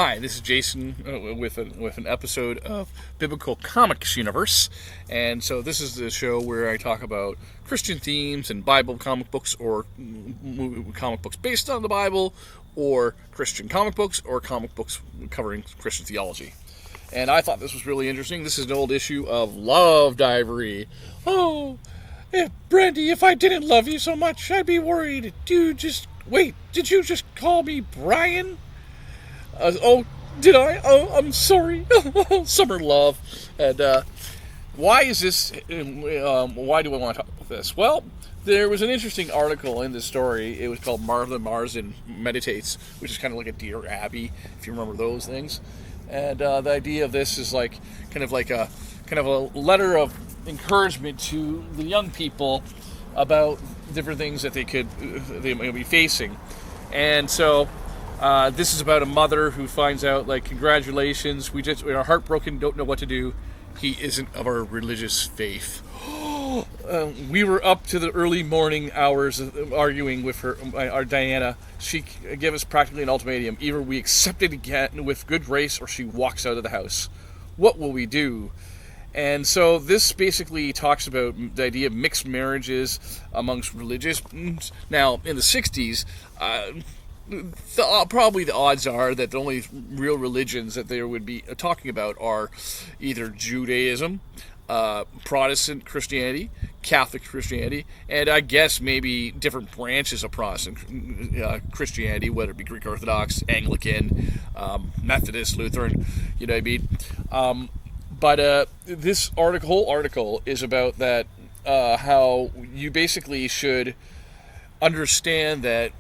Hi, this is Jason with an episode of Biblical Comics Universe, and so this is the show where I talk about Christian themes and Bible comic books, or comic books based on the Bible, or Christian comic books, or comic books covering Christian theology. And I thought this was really interesting. This is an old issue of Love Diary. Oh, Brandy, if I didn't love you so much, I'd be worried. Did you just call me Brian? Did I? Oh, I'm sorry. Summer love. And why is this? Why do I want to talk about this? Well, there was an interesting article in this story. It was called Martha Marsden Meditates, which is kind of like a Dear Abby, if you remember those things. And the idea of this is like a letter of encouragement to the young people about different things that they might be facing. And so this is about a mother who finds out, like, congratulations, we are heartbroken, don't know what to do. He isn't of our religious faith. We were up to the early morning hours arguing with our Diana. She gave us practically an ultimatum. Either we accept it again with good grace, or she walks out of the house. What will we do? And so this basically talks about the idea of mixed marriages amongst religions. Now, in the 60s, probably the odds are that the only real religions that they would be talking about are either Judaism, Protestant Christianity, Catholic Christianity, and I guess maybe different branches of Protestant Christianity, whether it be Greek Orthodox, Anglican, Methodist, Lutheran, you know what I mean? But this whole article is about that, how you basically should understand that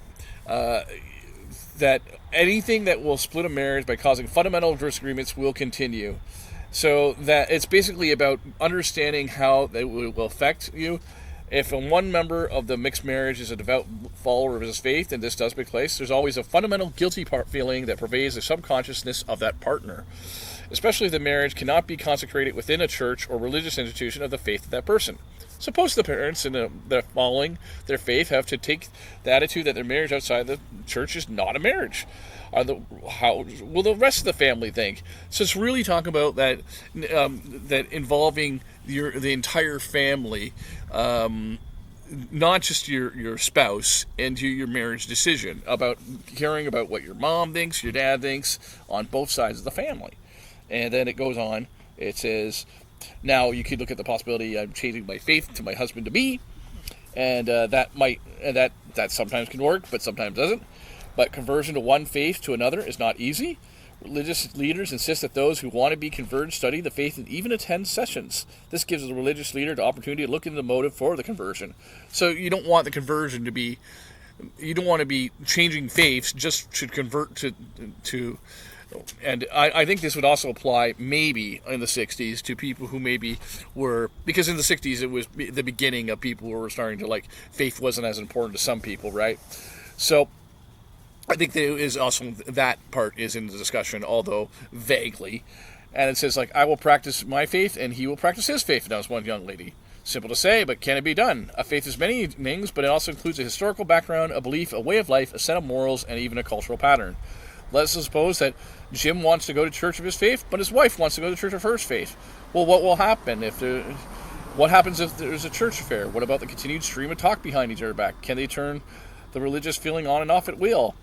that anything that will split a marriage by causing fundamental disagreements will continue. So that it's basically about understanding how they will affect you. If one member of the mixed marriage is a devout follower of his faith, and this does take place, there's always a fundamental guilty feeling that pervades the subconsciousness of that partner, especially if the marriage cannot be consecrated within a church or religious institution of the faith of that person. Suppose the parents in the following their faith have to take the attitude that their marriage outside the church is not a marriage. How will the rest of the family think? So it's really talking about that involving the entire family, not just your spouse, into your marriage decision, about caring about what your mom thinks, your dad thinks, on both sides of the family. And then it goes on. It says, now you could look at the possibility of changing my faith to my husband-to-be, and that sometimes can work, but sometimes doesn't. But conversion to one faith to another is not easy. Religious leaders insist that those who want to be converted study the faith and even attend sessions. This gives the religious leader the opportunity to look into the motive for the conversion. So you don't want the conversion to be, you don't want to be changing faiths just to convert to. And I think this would also apply maybe in the 60s to people who maybe were, because in the 60s it was the beginning of people who were starting to, like, faith wasn't as important to some people, right? So I think there is also that part is in the discussion, although vaguely. And it says, like, I will practice my faith and he will practice his faith. And that was one young lady. Simple to say, but can it be done? A faith is many things, but it also includes a historical background, a belief, a way of life, a set of morals, and even a cultural pattern. Let's suppose that Jim wants to go to church of his faith, but his wife wants to go to church of her faith. Well, what will happen what happens if there's a church affair? What about the continued stream of talk behind each other back? Can they turn the religious feeling on and off at will?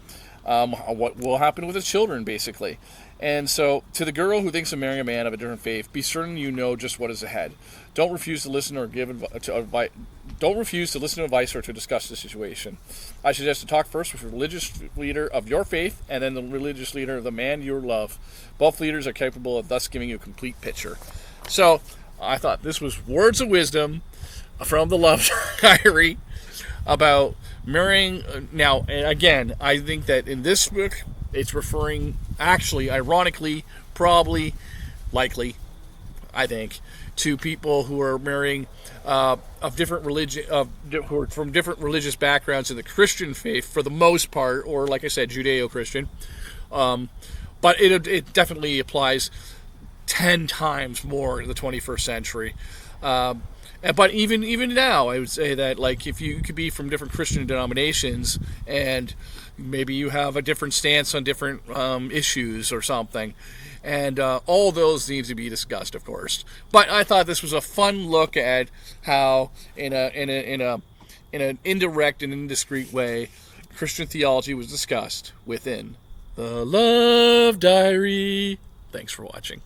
What will happen with the children, basically? And so, to the girl who thinks of marrying a man of a different faith, be certain you know just what is ahead. Don't refuse to listen Don't refuse to listen to advice or to discuss the situation. I suggest to talk first with the religious leader of your faith, and then the religious leader of the man you love. Both leaders are capable of thus giving you a complete picture. So, I thought this was words of wisdom from the Love Diary about marrying. Now, again, I think that in this book, it's referring, actually, ironically, probably, likely, I think, to people who are marrying of different religion, who are from different religious backgrounds in the Christian faith, for the most part, or, like I said, Judeo-Christian. But it definitely applies 10 times more in the 21st century. But even now, I would say that, like, if you could be from different Christian denominations and maybe you have a different stance on different issues or something. And all those need to be discussed, of course. But I thought this was a fun look at how, in an indirect and indiscreet way, Christian theology was discussed within the Love Diary. Thanks for watching.